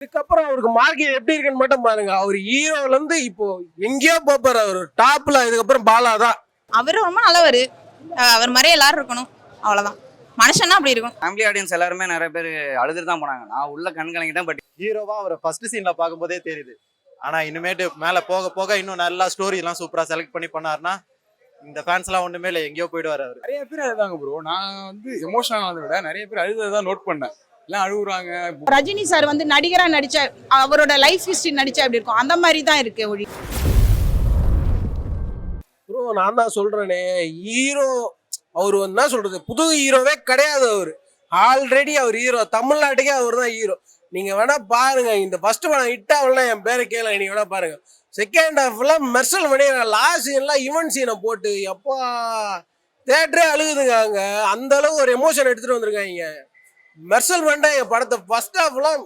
இதுக்கப்புறம் அவருக்கு மார்க்கெட் எப்படி இருக்குன்னு மட்டும் பாருங்க. அவர் ஹீரோல இருந்து இப்போ எங்கேயோ போப்பாரு. அவர் டாப்ல. இதுக்கப்புறம் பாலா தான். அவரு ரொம்ப நல்லவரு. அவர் மாதிரி எல்லாரும் இருக்கணும். அவ்வளவுதான். மனுஷன்னா அப்படி இருக்கும். ஃபேமிலி ஆடியன்ஸ் எல்லாருமே நிறைய பேர் அழுதுட்டு தான் போனாங்க. நான் உள்ள கண் கலங்கிட்டேன். பட் ஹீரோவா அவரை ஃபர்ஸ்ட் சீன்ல பார்க்கும்போதே தெரியுது. ஆனா இனிமேட்டு மேல போக போக இன்னும் நல்லா ஸ்டோரி எல்லாம் சூப்பரா செலக்ட் பண்ணி பண்ணாருன்னா இந்த ஃபேன்ஸ் எல்லாம் ஒண்ணுமே இல்லை, எங்கேயோ போயிடுவாரு அவரு. நிறைய பேர் அழுதாங்க ப்ரோ. நான் எமோஷனல் ஆனதை விட நிறைய பேர் அழுததான் நோட் பண்ணேன். எல்லாம் அழுகுறாங்க. ரஜினி சார் நடிகரா நடிச்ச அவரோட லைஃப் ஹிஸ்டரி நடிச்சா எப்படி இருக்கும் அந்த மாதிரி தான் இருக்கு ஒளி. ப்ரோ நான் தான் சொல்றேனே, ஹீரோ அவரு என்ன சொல்றது, புது ஹீரோவே கிடையாது. அவரு ஆல்ரெடி அவர் ஹீரோ. தமிழ்நாட்டுக்கே அவர் தான் ஹீரோ. நீங்க வேணா பாருங்க, இந்த ஃபர்ஸ்ட் படம் ஹிட் ஆகலாம் என் பேரை கேள. நீங்க வேணா பாருங்க. செகண்ட் ஹாஃப்ல மெர்சல் பண்ணி லாஸ்ட் சீன்லாம் ஈவென்ட் சீனை போட்டு எப்பா தேட்டரே அழுகுதுங்க. அங்க அந்த அளவு ஒரு எமோஷன் எடுத்துட்டு வந்திருக்காங்க. மெர்சல் பண்ண என் படத்தை ஃபர்ஸ்ட் ஹாஃப்லாம்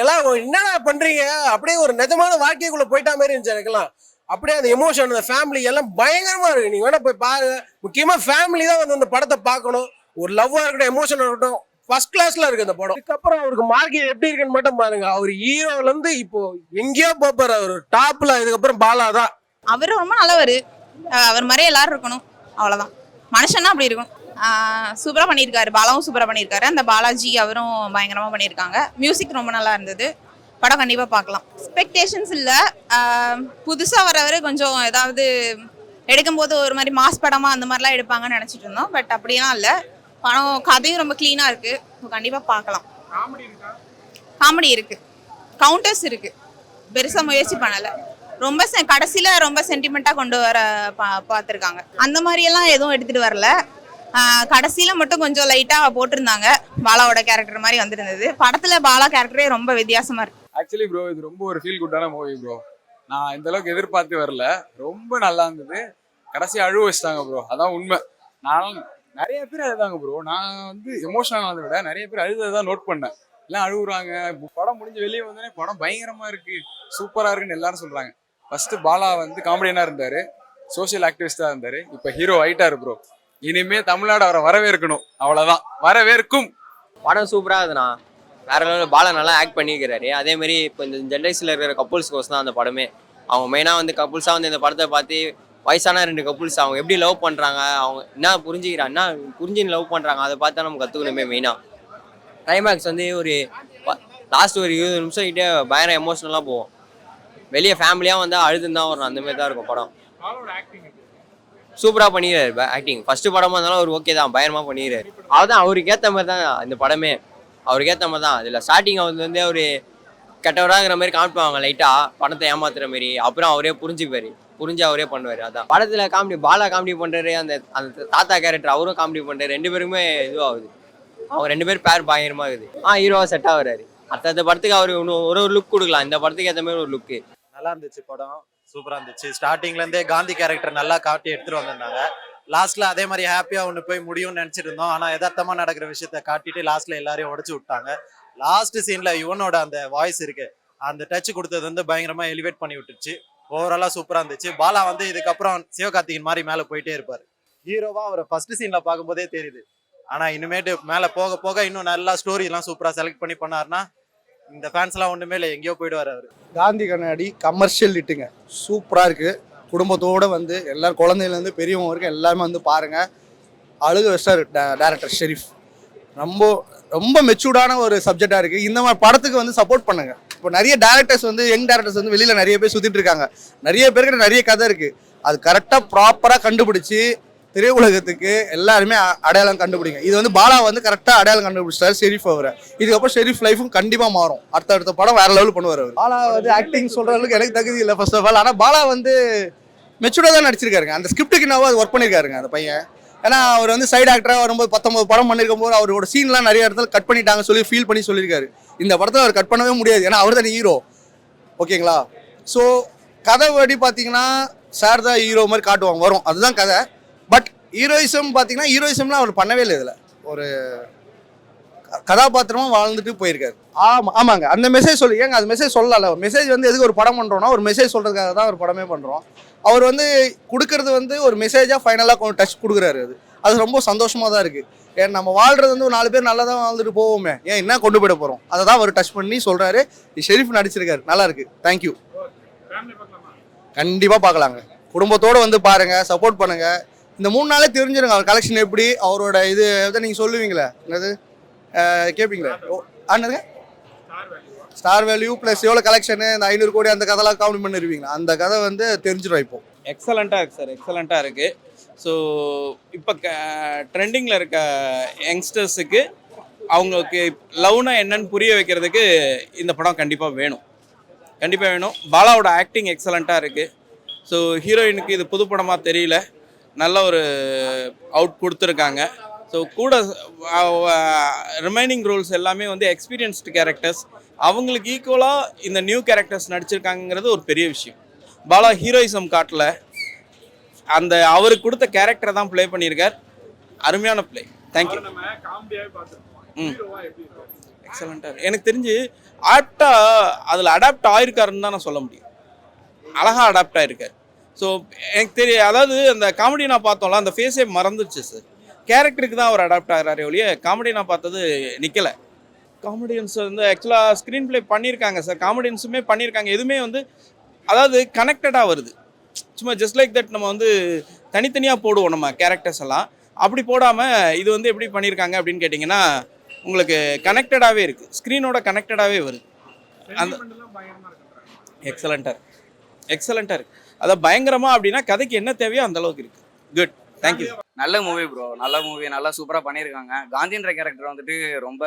எல்லாம் என்னடா பண்றீங்க, அப்படியே ஒரு நிஜமான வாழ்க்கைக்குள்ள போயிட்டா மாதிரி இருந்துச்சு எனக்குலாம். அப்படியே அந்த எமோஷன், அந்த ஃபேமிலி எல்லாம் பயங்கரமா இருக்கு. நீங்க வேணா போய் பாருங்க. முக்கியமா ஃபேமிலி தான் வந்து அந்த படத்தை பார்க்கணும். ஒரு லவ்வா இருக்கட்டும், எமோஷன் இருக்கட்டும், ஃபர்ஸ்ட் கிளாஸ்ல இருக்கு அந்த படம். இதுக்கப்புறம் அவருக்கு மார்க்கெட் எப்படி இருக்குன்னு மட்டும் பாருங்க. அவர் ஹீரோல இருந்து இப்போ எங்கேயோ போப்பாரு. அவர் டாப்ல. இதுக்கப்புறம் பாலா தான். அவரு ரொம்ப நல்லவரு. அவர் மாதிரி எல்லாரும் இருக்கணும். அவ்வளவுதான். மனுஷன்னா அப்படி இருக்கும். சூப்பரா பண்ணியிருக்காரு. பாலாவும் சூப்பரா பண்ணியிருக்காரு. அந்த பாலாஜி அவரும் பயங்கரமா பண்ணியிருக்காங்க. மியூசிக் ரொம்ப நல்லா இருந்தது. படம் கண்டிப்பா பார்க்கலாம். எக்ஸ்பெக்டேஷன்ஸ் இல்ல. புதுசா வரவரை கொஞ்சம் ஏதாவது எடுக்கும்போது ஒரு மாதிரி மாஸ் படமா அந்த மாதிரிலாம் எடுப்பாங்கன்னு நினைச்சிட்டு இருந்தோம். பட் அப்படிலாம் இல்ல. படம் கதையும் ரொம்ப கிளீனா இருக்கு. கண்டிப்பா பார்க்கலாம். காமெடி இருக்கு, கவுண்டர்ஸ் இருக்கு. பெருசா முயற்சி பண்ணல. ரொம்ப கடைசியில ரொம்ப சென்டிமெண்டா கொண்டு வர பார்த்துருக்காங்க. அந்த மாதிரி எல்லாம் எதுவும் எடுத்துட்டு வரல. கடைசியில மட்டும் கொஞ்சம் லைட்டா போட்டிருந்தாங்க. பாலாவோட கேரக்டர் மாதிரி வந்துருந்தது. படத்துல பாலா கேரக்டரே ரொம்ப வித்தியாசமா இருக்கு. ஆக்சுவலி ப்ரோ இது ரொம்ப ஒரு ஃபீல் குட்டான மூவி ப்ரோ. நான் இந்த அளவுக்கு எதிர்பார்த்து வரல. ரொம்ப நல்லா இருந்தது. கடைசி அழுவ வச்சிட்டாங்க ப்ரோ. அதான் உண்மை. நான் நிறைய பேர் அழுதாங்க ப்ரோ. நான் எமோஷனல் ஆனதை விட நிறைய பேர் அழுததான் நோட் பண்ணேன். எல்லாம் அழுகுறாங்க. படம் முடிஞ்சு வெளியே வந்தோடனே படம் பயங்கரமா இருக்கு, சூப்பரா இருக்குன்னு எல்லாரும் சொல்றாங்க. ஃபர்ஸ்ட் பாலா காமெடியனா இருந்தாரு, சோசியல் ஆக்டிவிஸ்டா இருந்தாரு. இப்ப ஹீரோ ஆயிட்டாரு ப்ரோ. இனிமே தமிழ்நாடு அவரை வரவேற்கணும். அவ்வளவுதான், வரவேற்கும். படம் சூப்பரா இருக்குண்ணா. வேற லெவலில் பாலா நல்லா ஆக்ட் பண்ணியிருக்கிறாரு. அதே மாதிரி இப்போ இந்த ஜென்ரேஷனில் இருக்கிற கப்புள்ஸ் கோர்ஸ் தான் அந்த படமே. அவங்க மெயினாக கப்புள்ஸாக இந்த படத்தை பார்த்து வயசான 2 கப்புள்ஸ் அவங்க எப்படி லவ் பண்ணுறாங்க, அவங்க என்ன புரிஞ்சுன்னு லவ் பண்ணுறாங்க, அதை பார்த்தா நம்ம கற்றுக்கணுமே. மெயினாக கிளைமேக்ஸ் ஒரு லாஸ்ட் ஒரு 20 நிமிஷம் கிட்டே பயங்கர எமோஷனலாக போவோம். வெளியே ஃபேமிலியாக வந்தால் அழுதுன்னு தான் வரணும். அந்த மாதிரி தான் இருக்கும் படம். சூப்பராக பண்ணிடுறாரு ஆக்டிங். ஃபர்ஸ்ட் படமாக இருந்தாலும் அவர் ஓகே தான், பயங்கரமாக பண்ணிடுறாரு. அதுதான் அவருக்கு ஏற்ற மாதிரி தான் இந்த படமே. அவருக்கு ஏற்ற மாதிரி தான். இதில் ஸ்டார்டிங் அவர் கெட்டவராகிற மாதிரி காமிப்பாங்க லைட்டாக, படத்தை ஏமாத்துற மாதிரி. அப்புறம் அவரே புரிஞ்சு அவரே பண்ணுவார். அதான் படத்தில் காமெடி. பாலா காமெடி பண்ணுறாரு. அந்த தாத்தா கேரக்டர் அவரும் காமெடி பண்ணுறாரு. 2 பேருக்குமே இதுவாகுது. அவங்க 2 பேர் பேர் பயங்கரமாக இருக்குது. ஹீரோவாக செட் ஆகுறாரு. அடுத்த படத்துக்கு அவர் இன்னும் ஒரு லுக் கொடுக்கலாம். இந்த படத்துக்கு ஏற்ற மாதிரி ஒரு லுக்கு நல்லா இருந்துச்சு. படம் சூப்பரா இருந்துச்சு. ஸ்டார்டிங்ல இருந்தே காந்தி கேரக்டர் நல்லா காட்டி எடுத்துட்டு வந்திருந்தாங்க. லாஸ்ட்ல அதே மாதிரி ஹாப்பியா ஒன்று போய் முடியும்னு நினைச்சிட்டு இருந்தோம். ஆனா யதார்த்தமா நடக்கிற விஷயத்த காட்டிட்டு லாஸ்ட்ல எல்லாரையும் உடச்சு விட்டாங்க. லாஸ்ட் சீன்ல யுவனோட அந்த வாய்ஸ் இருக்கு, அந்த டச் கொடுத்தது பயங்கரமா எலிவேட் பண்ணி விட்டுருச்சு. ஓவராலா சூப்பரா இருந்துச்சு. பாலா இதுக்கப்புறம் சிவகார்த்திகேயன் மாதிரி மேல போயிட்டே இருப்பாரு. ஹீரோவா அவரை ஃபர்ஸ்ட் சீன்ல பார்க்கும்போதே தெரியுது. ஆனா இனிமேட்டு மேல போக போக இன்னும் நல்லா ஸ்டோரி எல்லாம் சூப்பரா செலக்ட் பண்ணி பண்ணாருன்னா இந்த ஃபேன்ஸ் எல்லாம் ஒண்ணுமே இல்லை, எங்கேயோ போயிடுவாரு அவரு. காந்தி கண்ணாடி கமர்ஷியல் ஹிட்டுங்க. சூப்பரா இருக்கு. குடும்பத்தோட எல்லாரும் குழந்தையிலேருந்து பெரியவங்க வரைக்கும் எல்லாருமே பாருங்க. அழுக வச்சார் டைரக்டர் ஷெரீஃப். ரொம்ப ரொம்ப மெச்சூர்டான ஒரு சப்ஜெக்டா இருக்கு. இந்த மாதிரி படத்துக்கு சப்போர்ட் பண்ணுங்க. இப்போ நிறைய டேரக்டர்ஸ் யங் டேரக்டர்ஸ் வெளியில நிறைய பேர் சுத்திட்டு இருக்காங்க. நிறைய பேருக்கு நிறைய கதை இருக்கு. அது கரெக்டா ப்ராப்பரா கண்டுபிடிச்சு திரையுலகத்துக்கு எல்லாருமே அடையாளம் கண்டுபிடிங்க. இது பாலா கரெக்டா அடையாளம் கண்டுபிடிச்சாரு ஷெரீஃப் அவரை. இதுக்கப்புறம் ஷெரீஃப் லைஃபும் கண்டிப்பா மாறும். அடுத்த படம் வேற லெவல் பண்ணுவார் அவர். பாலா ஆக்டிங் சொல்ற அளவுக்கு எனக்கு தகுதி இல்லை ஃபர்ஸ்ட் ஆஃப் ஆல். ஆனா பாலா மெச்சூர்டா தான் நடிச்சிருக்காருங்க. அந்த ஸ்கிரிப்டுக்கு என்னவோ அது ஒர்க் பண்ணிருக்காருங்க அந்த பையன். ஏன்னா அவர் சைடு ஆக்டரா வரும்போது 19 படம் பண்ணிருக்கும் போது அவரோட சீன்லாம் நிறைய இடத்துல கட் பண்ணிட்டாங்க சொல்லி ஃபீல் பண்ணி சொல்லியிருக்காரு. இந்த படத்தை அவர் கட் பண்ணவே முடியாது. ஏன்னா அவர் தான் ஹீரோ. ஓகேங்களா? ஸோ கதை படி பார்த்தீங்கன்னா சார் தான் ஹீரோ மாதிரி காட்டுவாங்க, வரும். அதுதான் கதை. பட் ஹீரோயிசம் பார்த்தீங்கன்னா ஹீரோயிசம்லாம் அவர் பண்ணவே இல்லை. இதில் ஒரு கதாபாத்திரமா வாழ்ந்துட்டு போயிருக்காரு. ஆமாங்க. அந்த மெசேஜ் சொல்லி ஏங்க அது மெசேஜ் சொல்லல. மெசேஜ் எதுக்கு ஒரு படம் பண்றோம்னா ஒரு மெசேஜ் சொல்றதுக்காக தான் ஒரு படமே பண்றோம். அவர் கொடுக்கறது ஒரு மெசேஜா ஃபைனலா கொஞ்சம் டச் கொடுக்குறாரு. அது ரொம்ப சந்தோஷமா தான் இருக்கு. ஏன் நம்ம வாழ்றது வந்து ஒரு 4 பேர் நல்லா தான் வாழ்ந்துட்டு போவோமே, ஏன் என்ன கொண்டு போயிட போகிறோம், அதை தான் அவர் டச் பண்ணி சொல்கிறாரு. ஷெரீஃப் நடிச்சிருக்காரு, நல்லா இருக்கு. தேங்க்யூ. கண்டிப்பாக பார்க்கலாங்க, குடும்பத்தோடு வந்து பாருங்கள், சப்போர்ட் பண்ணுங்கள். இந்த 3 நாளே தெரிஞ்சிருங்க அவர் கலெக்ஷன் எப்படி, அவரோட இது எதை நீங்கள் சொல்லுவீங்களே, என்னது கேட்பீங்களே, ஆனதுங்க ஸ்டார் வேல்யூ ப்ளஸ் எவ்வளோ கலெக்ஷனு, இந்த 500 கோடி அந்த கதைலாம் காமெடி பண்ணிருவீங்களா, அந்த கதை வந்து தெரிஞ்சிடும் இப்போ. எக்ஸலண்ட்டாக இருக்குது சார், எக்ஸலண்ட்டாக இருக்குது. ஸோ இப்போ ட்ரெண்டிங்கில் இருக்க யங்ஸ்டர்ஸுக்கு அவங்களுக்கு லவ்னா என்னன்னு புரிய வைக்கிறதுக்கு இந்த படம் கண்டிப்பாக வேணும், கண்டிப்பாக வேணும். பாலாவோட ஆக்டிங் எக்ஸலண்ட்டாக இருக்குது. ஸோ ஹீரோயினுக்கு இது புது படமாக தெரியல, நல்ல ஒரு அவுட் கொடுத்துருக்காங்க. ஸோ கூட ரிமைனிங் ரோல்ஸ் எல்லாமே வந்து எக்ஸ்பீரியன்ஸ்டு கேரக்டர்ஸ், அவங்களுக்கு ஈக்குவலாக இந்த நியூ கேரக்டர்ஸ் நடிச்சிருக்காங்கிறது ஒரு பெரிய விஷயம். பாலா ஹீரோயிசம் காட்டல, அந்த அவருக்கு கொடுத்த கேரக்டரை தான் ப்ளே பண்ணியிருக்கார். அருமையான ப்ளே. தேங்க்யூ. எக்ஸலண்ட்டாக எனக்கு தெரிஞ்சு அதில் அடாப்ட் ஆயிருக்காருன்னு தான் நான் சொல்ல முடியும். அழகாக அடாப்ட் ஆயிருக்கார். ஸோ எனக்கு அதாவது அந்த காமெடி நான் பார்த்தோம்ல, அந்த ஃபேஸே மறந்துடுச்சு சார். கேரக்டருக்கு தான் அவர் அடாப்ட் ஆகிறாரே ஒழிய காமெடி நான் பார்த்தது நிற்கலை. காமெடியன்ஸ் வந்து ஆக்சுவலாக ஸ்க்ரீன் ப்ளே பண்ணியிருக்காங்க சார், காமெடியன்ஸுமே பண்ணியிருக்காங்க. எதுவுமே வந்து அதாவது கனெக்டடாக வருது. சும்மா ஜஸ்ட் லைக் தட் நம்ம வந்து தனித்தனியாக போடுவோம் நம்ம கேரக்டர்ஸ் எல்லாம், அப்படி போடாமல் இது வந்து எப்படி பண்ணியிருக்காங்க அப்படின்னு கேட்டிங்கன்னா உங்களுக்கு கனெக்டடாகவே இருக்குது, ஸ்க்ரீனோட கனெக்டடாகவே வருது. அந்த எக்ஸலண்ட்டாக இருக்குது. அதான் பயங்கரமாக அப்படின்னா கதைக்கு என்ன தேவையோ அந்த அளவுக்கு இருக்குது. Good, thank you. நல்ல மூவி ப்ரோ, நல்ல மூவி, நல்லா சூப்பராக பண்ணியிருக்காங்க. காந்தின்ற கேரக்டர் வந்துட்டு ரொம்ப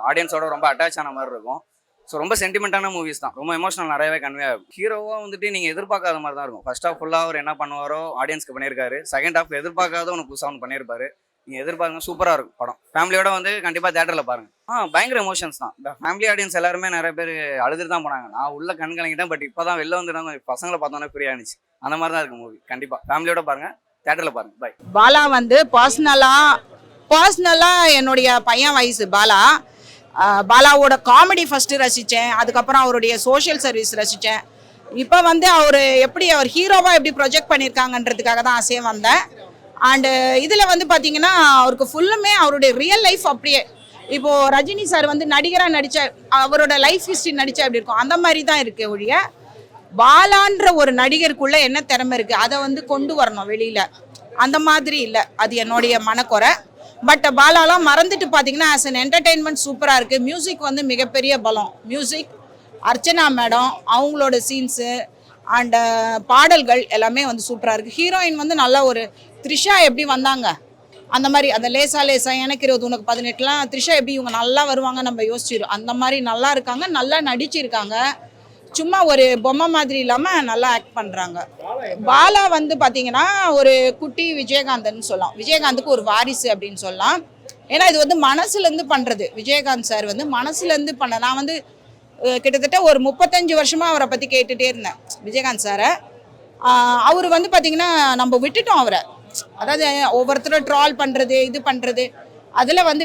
ஆடியன்ஸோட ரொம்ப அட்டாச் ஆன மாதிரி இருக்கும். ஸோ ரொம்ப சென்டிமெண்ட்டான மூவிஸ் தான், ரொம்ப எமோஷனல் நிறையவே கன்வே ஆகும். ஹீரோவாக வந்துட்டு நீங்கள் எதிர்பார்க்காத மாதிரி தான் இருக்கும். ஃபர்ஸ்ட் ஹாஃப் ஃபுல்லாக அவர் என்ன பண்ணுவாரோ ஆடியன்ஸ்க்கு பண்ணியிருக்காரு. செகண்ட் ஹாஃப் எதிர்பார்க்காத ஒன்று புதுசாக ஒன்று பண்ணியிருப்பாரு. நீங்கள் எதிர்பார்க்க சூப்பராக இருக்கும் படம். ஃபேமிலியோட வந்து கண்டிப்பாக தேட்டரில் பாருங்கள். பயங்கர எமோஷன்ஸ் தான். இந்த ஃபேமிலி ஆடியன்ஸ் எல்லாருமே நிறைய பேர் அழுதுட்டு தான் போனாங்க. நான் உள்ள கண் கலங்கிட்டேன். பட் இப்போ தான் வெளில வந்து பசங்களை பார்த்தோன்னே ஃப்ரீ ஆனிச்சு. அந்த மாதிரி தான் இருக்குது மூவி. கண்டிப்பாக ஃபேமிலியோட பாருங்கள், தேட்டரில் பாருங்கள். பை. பாலா வந்து பர்சனலா என்னுடைய பையன் வயசு பாலா. பாலாவோட காமெடி ஃபர்ஸ்ட் ரசித்தேன், அதுக்கப்புறம் அவருடைய சோஷியல் சர்வீஸ் ரசித்தேன். இப்போ வந்து அவர் ஹீரோவாக எப்படி ப்ரொஜெக்ட் பண்ணியிருக்காங்கன்றதுக்காக தான் ஆசையாக வந்தேன். அண்டு இதில் வந்து பார்த்தீங்கன்னா அவருக்கு ஃபுல்லுமே அவருடைய ரியல் லைஃப் அப்படியே. இப்போது ரஜினி சார் வந்து நடிகராக நடித்த அவரோட லைஃப் ஹிஸ்ட்ரி நடித்தா எப்படி இருக்கும் அந்த மாதிரி தான் இருக்குது ஒழிய பாலான்ற ஒரு நடிகருக்குள்ளே என்ன திறமை இருக்குது அதை வந்து கொண்டு வரணும் வெளியில், அந்த மாதிரி இல்லை. அது என்னுடைய மனக்குறை. பட் பாலாலாம் மறந்துட்டு பார்த்தீங்கன்னா ஆஸ் அன் என்டர்டெயின்மெண்ட் சூப்பராக இருக்குது. மியூசிக் வந்து மிகப்பெரிய பலம். மியூசிக் அர்ச்சனா மேடம் அவங்களோட சீன்ஸு அண்டு பாடல்கள் எல்லாமே வந்து சூப்பராக இருக்குது. ஹீரோயின் வந்து நல்ல ஒரு த்ரிஷா எப்படி வந்தாங்க அந்த மாதிரி, அந்த லேசா எனக்கு 20 உனக்கு 18லாம் த்ரிஷா எப்படி இவங்க நல்லா வருவாங்க நம்ம யோசிச்சிடும். அந்த மாதிரி நல்லா இருக்காங்க, நல்லா நடிச்சிருக்காங்க. சும்மா ஒரு பொம்மை மாதிரி இல்லாமல் நல்லா ஆக்ட் பண்ணுறாங்க. பாலா வந்து பார்த்தீங்கன்னா ஒரு குட்டி விஜயகாந்தன் சொல்லலாம். விஜயகாந்துக்கு ஒரு வாரிசு அப்படின்னு சொல்லலாம். ஏன்னா இது வந்து மனசுலேருந்து பண்ணுறது. விஜயகாந்த் சார் வந்து மனசுலேருந்து பண்ண. நான் வந்து கிட்டத்தட்ட ஒரு 35 வருஷமாக அவரை பற்றி கேட்டுகிட்டே இருந்தேன் விஜயகாந்த் சாரை. அவர் வந்து பார்த்திங்கன்னா நம்ம விட்டுட்டோம் அவரை. அதாவது ஒவ்வொருத்தரும் ட்ரால் பண்ணுறது இது பண்ணுறது அதில் வந்து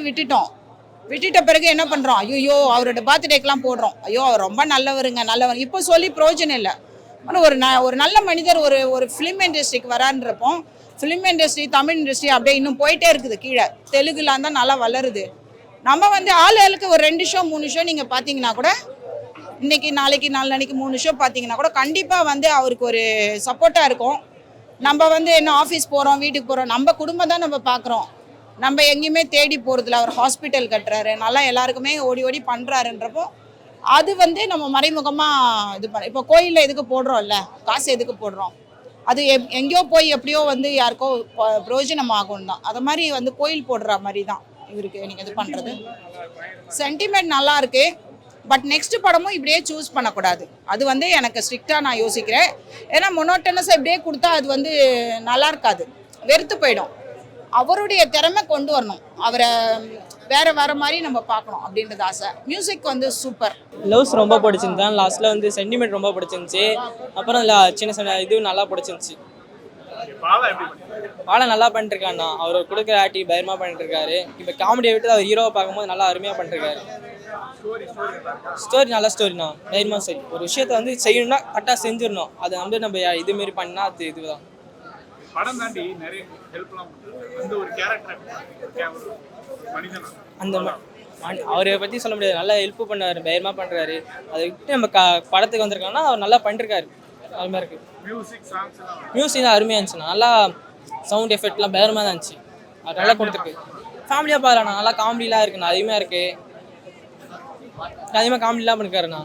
விட்டுட்ட பிறகு என்ன பண்ணுறோம், ஐயோ அவரோட பர்த்டேக்கெலாம் போடுறோம், ஐயோ அவர் ரொம்ப நல்லவர் இப்போ சொல்லி பிரயோஜனம் இல்லை. ஆனால் ஒரு நல்ல மனிதர் ஒரு ஃபிலிம் இண்டஸ்ட்ரிக்கு வரான்றப்போ ஃபிலிம் இண்டஸ்ட்ரி தமிழ் இண்டஸ்ட்ரி அப்படியே இன்னும் போயிட்டே இருக்குது கீழே. தெலுங்குலாம் தான் நல்லா வளருது. நம்ம வந்து ஆளுக்கு ஒரு 2 ஷோ 3 ஷோ நீங்கள் பார்த்தீங்கன்னா கூட இன்னைக்கு நாளைக்கு 4 நாளைக்கு 3 ஷோ பார்த்தீங்கன்னா கூட கண்டிப்பாக வந்து அவருக்கு ஒரு சப்போர்ட்டாக இருக்கும். நம்ம வந்து என்ன ஆஃபீஸ் போகிறோம் வீட்டுக்கு போகிறோம், நம்ம குடும்பம் தான் நம்ம பார்க்குறோம். நம்ம எங்கேயுமே தேடி போகிறதில்ல. அவர் ஹாஸ்பிட்டல் கட்டுறாரு, நல்லா எல்லாருக்குமே ஓடி பண்ணுறாருன்றப்போ அது வந்து நம்ம மறைமுகமாக இது பண்ண. இப்போ கோயிலில் எதுக்கு போடுறோம்ல, காசு எதுக்கு போடுறோம், அது எங்கேயோ போய் எப்படியோ வந்து யாருக்கோ பிரயோஜனம் ஆகும் தான். அது மாதிரி வந்து கோயில் போடுற மாதிரி தான் இவருக்கு நீங்கள் இது பண்ணுறது. சென்டிமெண்ட் நல்லா இருக்கு. பட் நெக்ஸ்ட் படமும் இப்படியே சூஸ் பண்ணக்கூடாது. அது வந்து எனக்கு ஸ்ட்ரிக்டாக நான் யோசிக்கிறேன். ஏன்னா மொனோட்டனஸாக இப்படியே கொடுத்தா அது வந்து நல்லா இருக்காது, வெறுத்து போயிடும். அவருடைய திறமை கொண்டு வரணும், அவரை வேற மாதிரி நம்ம பார்க்கணும் அப்படின்றது ஆசை. மியூசிக் வந்து சூப்பர். லவ்ஸ் ரொம்ப பிடிச்சிருந்தா, லாஸ்ட்டில் வந்து சென்டிமெண்ட் ரொம்ப பிடிச்சிருந்துச்சி. அப்புறம் சின்ன இது நல்லா பிடிச்சிருந்துச்சி. பாலா நல்லா பண்ணிட்டுருக்காண்ணா. அவர் கொடுக்குற ஆக்டி பயமாக பண்ணிட்டுருக்காரு. இப்போ காமெடியை விட்டு அவர் ஹீரோவை பார்க்கும்போது நல்லா அருமையாக பண்ணிட்டுருக்காரு. ஸ்டோரி நல்ல ஸ்டோரிண்ணா, தைரியமாக சரி. ஒரு விஷயத்த வந்து செய்யணும்னா கரெக்டாக செஞ்சிடணும். அதை வந்து நம்ம இதுமாரி பண்ணால் அது இதுதான். அந்த அவரை பற்றி சொல்ல முடியாது. நல்லா ஹெல்ப் பண்ணாரு, பயமாக பண்ணுறாரு. அதை விட்டு நம்ம படத்துக்கு வந்திருக்காங்கன்னா அவர் நல்லா பண்ணிருக்காரு. அருமையாக இருக்குது. மியூசிக் தான் அருமையாக இருந்துச்சுண்ணா. நல்லா சவுண்ட் எஃபெக்ட்லாம் பயங்கரமாக தான் இருந்துச்சு. அது நல்லா கொடுத்துருக்கு. ஃபேமிலியாக பார்க்கலாண்ணா. நல்லா காமெடிலாம் இருக்குண்ணா, அதிகமாக இருக்குது. அதிகமாக காமெடிலாம் பண்ணிருக்காருண்ணா.